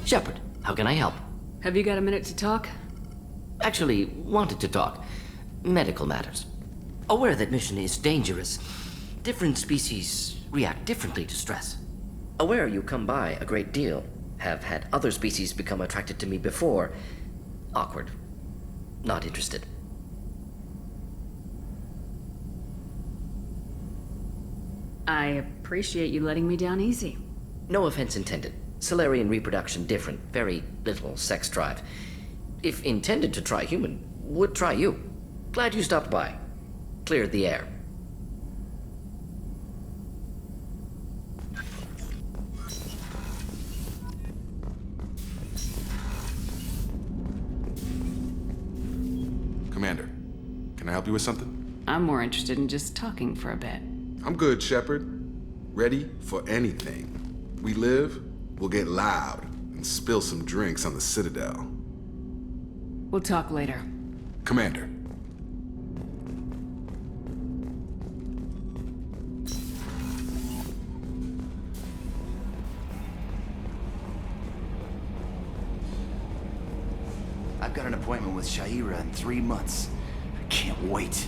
Shepard, how can I help? Have you got a minute to talk? Actually, wanted to talk. Medical matters. Aware that mission is dangerous. Different species react differently to stress. Aware you come by a great deal. Have had other species become attracted to me before. Awkward. Not interested. I appreciate you letting me down easy. No offense intended. Solarian reproduction different. Very little sex drive. If intended to try human, would try you. Glad you stopped by. Cleared the air. Commander, can I help you with something? I'm more interested in just talking for a bit. I'm good, Shepard. Ready for anything. We live, we'll get loud, and spill some drinks on the Citadel. We'll talk later. Commander. I've got an appointment with Shaira in 3 months. I can't wait.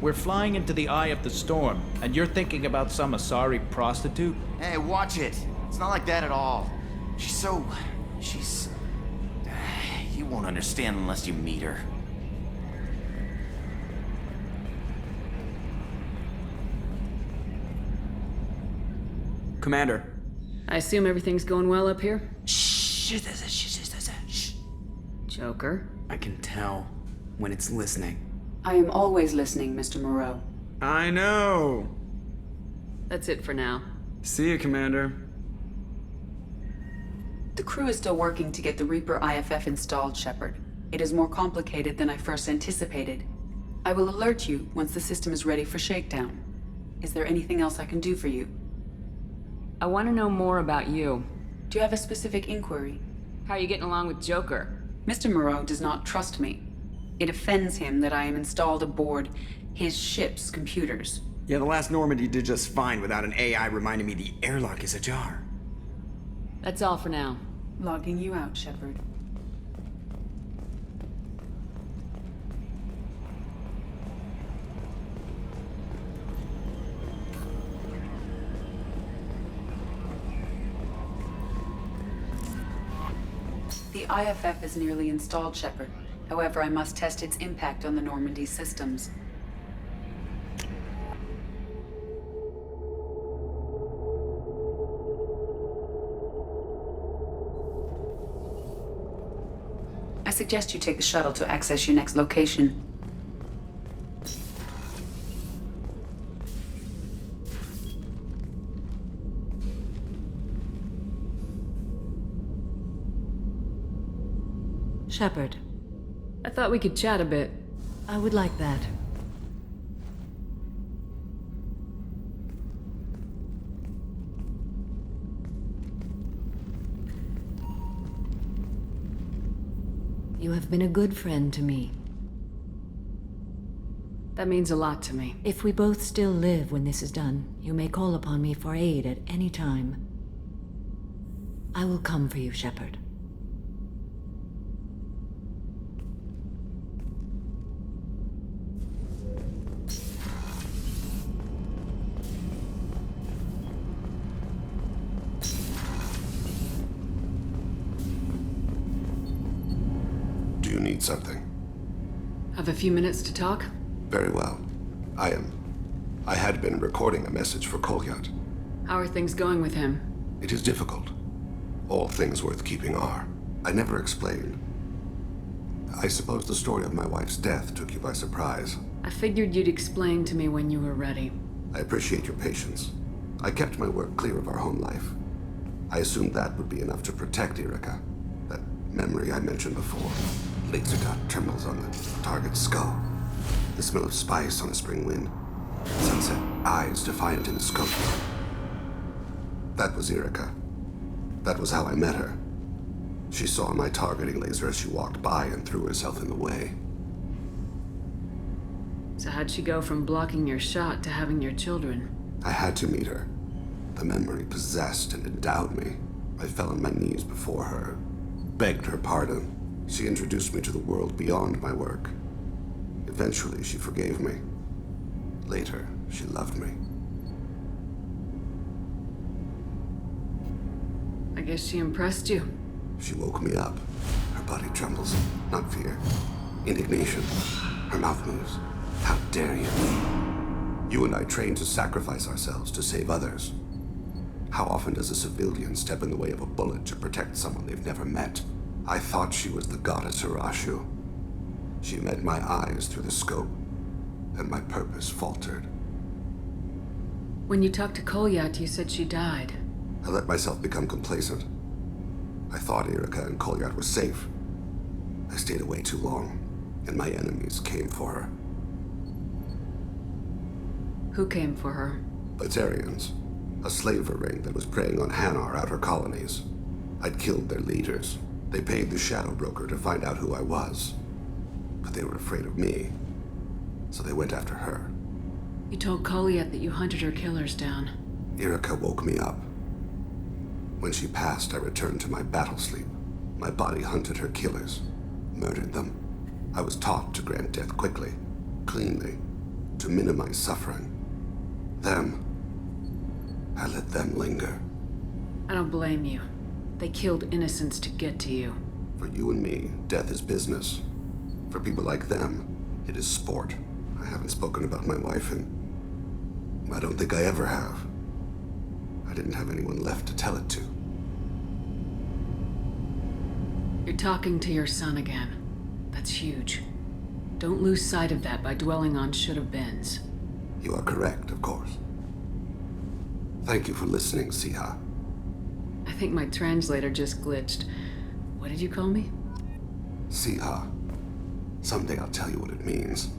We're flying into the eye of the storm, and you're thinking about some Asari prostitute? Hey, watch it. It's not like that at all. She's... You won't understand unless you meet her. Commander. I assume everything's going well up here? Shh. Joker. I can tell when it's listening. I am always listening, Mr. Moreau. I know. That's it for now. See you, Commander. The crew is still working to get the Reaper IFF installed, Shepard. It is more complicated than I first anticipated. I will alert you once the system is ready for shakedown. Is there anything else I can do for you? I want to know more about you. Do you have a specific inquiry? How are you getting along with Joker? Mr. Moreau does not trust me. It offends him that I am installed aboard his ship's computers. Yeah, the last Normandy did just fine without an AI reminding me the airlock is ajar. That's all for now. Logging you out, Shepard. The IFF is nearly installed, Shepard. However, I must test its impact on the Normandy systems. I suggest you take the shuttle to access your next location. Shepard, I thought we could chat a bit. I would like that. You have been a good friend to me. That means a lot to me. If we both still live when this is done, you may call upon me for aid at any time. I will come for you, Shepard. You need something? Have a few minutes to talk? Very well. I had been recording a message for Kolyat. How are things going with him? It is difficult. All things worth keeping are. I never explained. I suppose the story of my wife's death took you by surprise. I figured you'd explain to me when you were ready. I appreciate your patience. I kept my work clear of our home life. I assumed that would be enough to protect Erica. That memory I mentioned before. Laser dot trembles on the target's skull. The smell of spice on a spring wind. Sunset eyes defiant in the scope. That was Erica. That was how I met her. She saw my targeting laser as she walked by and threw herself in the way. So how'd she go from blocking your shot to having your children? I had to meet her. The memory possessed and endowed me. I fell on my knees before her, begged her pardon. She introduced me to the world beyond my work. Eventually, she forgave me. Later, she loved me. I guess she impressed you. She woke me up. Her body trembles. Not fear. Indignation. Her mouth moves. How dare you? You and I trained to sacrifice ourselves to save others. How often does a civilian step in the way of a bullet to protect someone they've never met? I thought she was the goddess Arashu. She met my eyes through the scope, and my purpose faltered. When you talked to Kolyat, you said she died. I let myself become complacent. I thought Erica and Kolyat were safe. I stayed away too long, and my enemies came for her. Who came for her? Batarians, a slaver ring that was preying on Hanar outer colonies. I'd killed their leaders. They paid the Shadow Broker to find out who I was. But they were afraid of me, so they went after her. You told Kolyat that you hunted her killers down. Erica woke me up. When she passed, I returned to my battle sleep. My body hunted her killers, murdered them. I was taught to grant death quickly, cleanly, to minimize suffering. I let them linger. I don't blame you. They killed innocents to get to you. For you and me, death is business. For people like them, it is sport. I haven't spoken about my wife, and I don't think I ever have. I didn't have anyone left to tell it to. You're talking to your son again. That's huge. Don't lose sight of that by dwelling on should-have-beens. You are correct, of course. Thank you for listening, Siha. I think my translator just glitched. What did you call me? Siha. Someday I'll tell you what it means.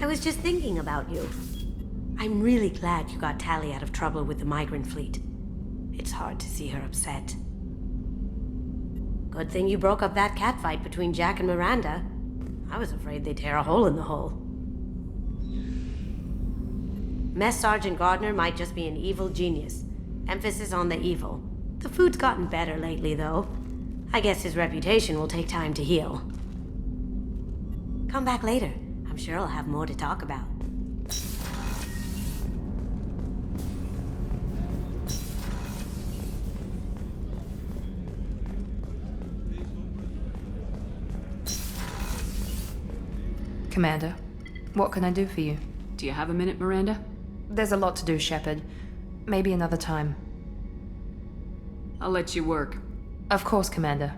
I was just thinking about you. I'm really glad you got Tally out of trouble with the migrant fleet. It's hard to see her upset. Good thing you broke up that catfight between Jack and Miranda. I was afraid they'd tear a hole in the hull. Mess Sergeant Gardner might just be an evil genius. Emphasis on the evil. The food's gotten better lately, though. I guess his reputation will take time to heal. Come back later. I'm sure I'll have more to talk about. Commander, what can I do for you? Do you have a minute, Miranda? There's a lot to do, Shepard. Maybe another time. I'll let you work. Of course, Commander.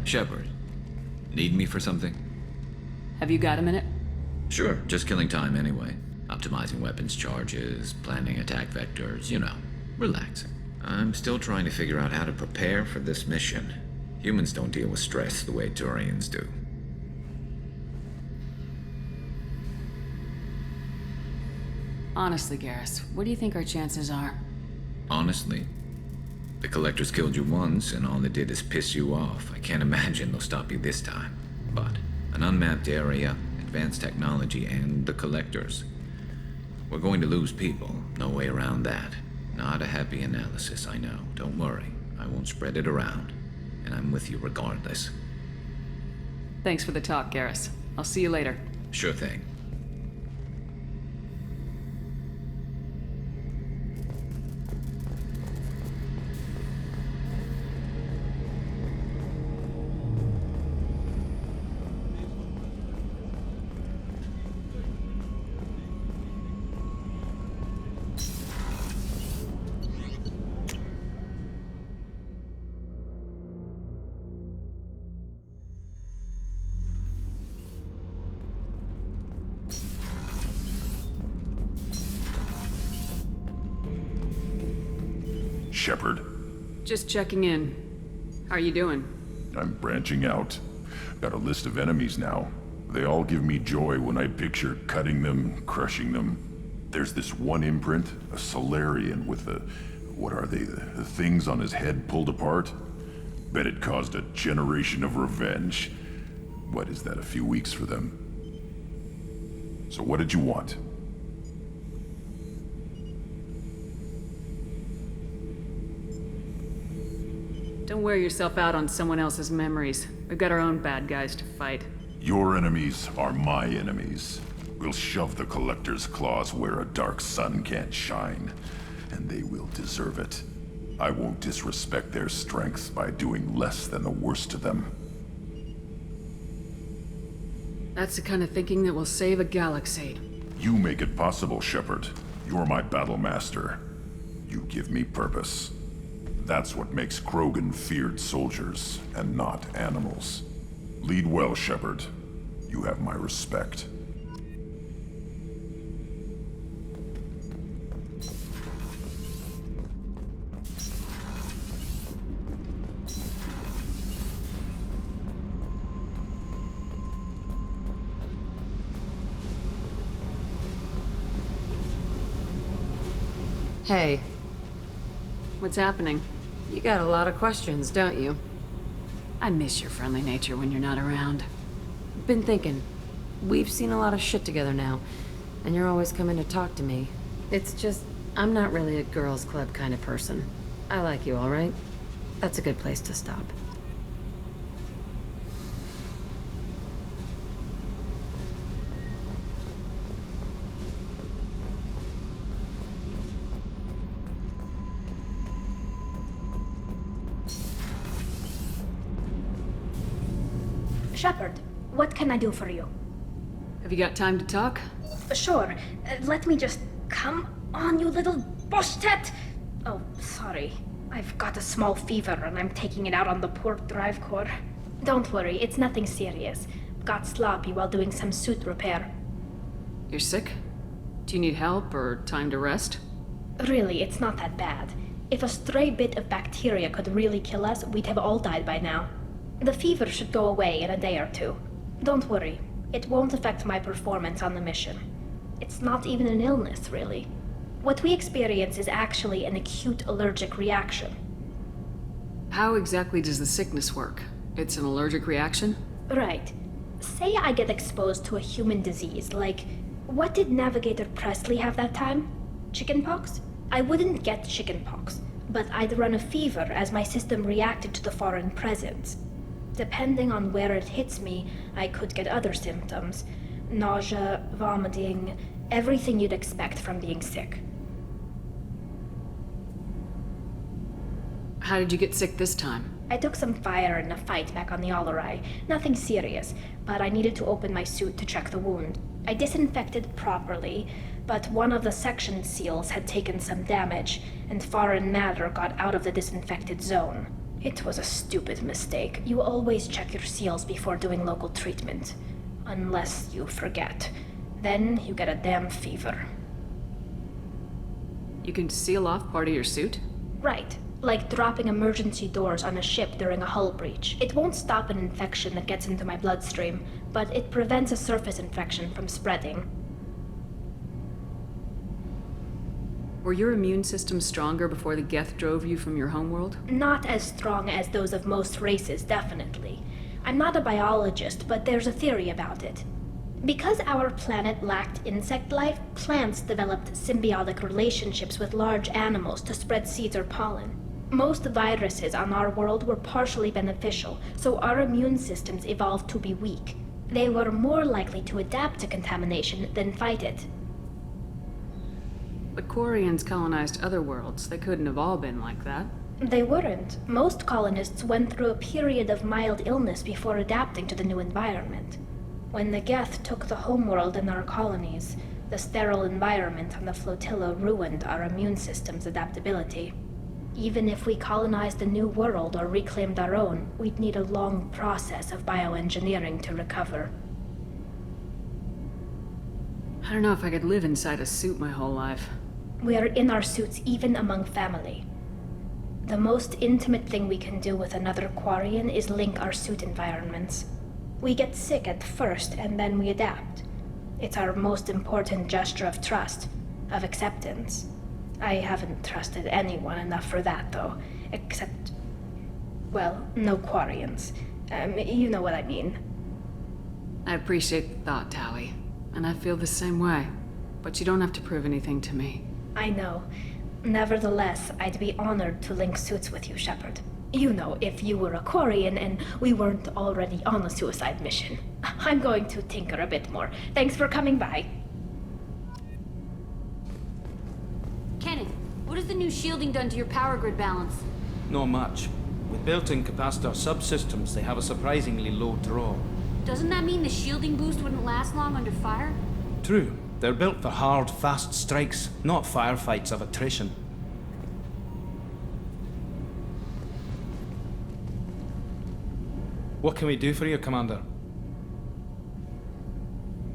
Shepard, need me for something? Have you got a minute? Sure, just killing time anyway. Optimizing weapons charges, planning attack vectors, you know, relaxing. I'm still trying to figure out how to prepare for this mission. Humans don't deal with stress the way Turians do. Honestly, Garrus, what do you think our chances are? Honestly, the Collectors killed you once, and all they did is piss you off. I can't imagine they'll stop you this time. But an unmapped area, advanced technology, and the Collectors. We're going to lose people. No way around that. Not a happy analysis, I know. Don't worry. I won't spread it around. And I'm with you regardless. Thanks for the talk, Garrus. I'll see you later. Sure thing. Shepard. Just checking in. How are you doing? I'm branching out. Got a list of enemies now. They all give me joy when I picture cutting them, crushing them. There's this one imprint, a Solarian with the... what are they? The things on his head pulled apart? Bet it caused a generation of revenge. What is that, a few weeks for them? So what did you want? Don't wear yourself out on someone else's memories. We've got our own bad guys to fight. Your enemies are my enemies. We'll shove the Collector's claws where a dark sun can't shine, and they will deserve it. I won't disrespect their strengths by doing less than the worst to them. That's the kind of thinking that will save a galaxy. You make it possible, Shepard. You're my battle master. You give me purpose. That's what makes Krogan feared soldiers, and not animals. Lead well, Shepard. You have my respect. Hey, What's happening? you got a lot of questions, don't you? I miss your friendly nature when you're not around. Been thinking. We've seen a lot of shit together now, and you're always coming to talk to me. It's just, I'm not really a girls' club kind of person. I like you, all right? That's a good place to stop. Shepard, what can I do for you? Have you got time to talk? Sure. Let me just... Come on, you little boshtet! Oh, sorry. I've got a small fever and I'm taking it out on the poor drive core. Don't worry, it's nothing serious. Got sloppy while doing some suit repair. You're sick? Do you need help or time to rest? Really, it's not that bad. If a stray bit of bacteria could really kill us, we'd have all died by now. The fever should go away in a day or two. Don't worry, it won't affect my performance on the mission. It's not even an illness, really. What we experience is actually an acute allergic reaction. How exactly does the sickness work? It's an allergic reaction? Right. Say I get exposed to a human disease, like... What did Navigator Presley have that time? Chickenpox? I wouldn't get chickenpox, but I'd run a fever as my system reacted to the foreign presence. Depending on where it hits me, I could get other symptoms. Nausea, vomiting, everything you'd expect from being sick. How did you get sick this time? I took some fire in a fight back on the Allerai. Nothing serious, but I needed to open my suit to check the wound. I disinfected properly, but one of the section seals had taken some damage, and foreign matter got out of the disinfected zone. It was a stupid mistake. You always check your seals before doing local treatment. Unless you forget. Then you get a damn fever. You can seal off part of your suit? Right. Like dropping emergency doors on a ship during a hull breach. It won't stop an infection that gets into my bloodstream, but it prevents a surface infection from spreading. Were your immune system stronger before the Geth drove you from your homeworld? Not as strong as those of most races, definitely. I'm not a biologist, but there's a theory about it. Because our planet lacked insect life, plants developed symbiotic relationships with large animals to spread seeds or pollen. Most viruses on our world were partially beneficial, so our immune systems evolved to be weak. They were more likely to adapt to contamination than fight it. But Quarians colonized other worlds. They couldn't have all been like that. They weren't. Most colonists went through a period of mild illness before adapting to the new environment. When the Geth took the homeworld and our colonies, the sterile environment on the flotilla ruined our immune system's adaptability. Even if we colonized a new world or reclaimed our own, we'd need a long process of bioengineering to recover. I don't know if I could live inside a suit my whole life. We are in our suits even among family. The most intimate thing we can do with another Quarian is link our suit environments. We get sick at first, and then we adapt. It's our most important gesture of trust, of acceptance. I haven't trusted anyone enough for that, though. Except... well, no Quarians. You know what I mean. I appreciate the thought, Tally. And I feel the same way. But you don't have to prove anything to me. I know. Nevertheless, I'd be honored to link suits with you, Shepard. You know, if you were a Quarian and we weren't already on a suicide mission. I'm going to tinker a bit more. Thanks for coming by. Kenneth, what has the new shielding done to your power grid balance? Not much. With built-in capacitor subsystems, they have a surprisingly low draw. Doesn't that mean the shielding boost wouldn't last long under fire? True. They're built for hard, fast strikes, not firefights of attrition. What can we do for you, Commander?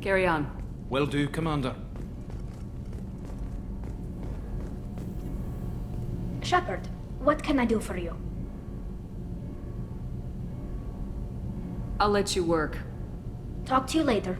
Carry on. Will do, Commander. Shepard, what can I do for you? I'll let you work. Talk to you later.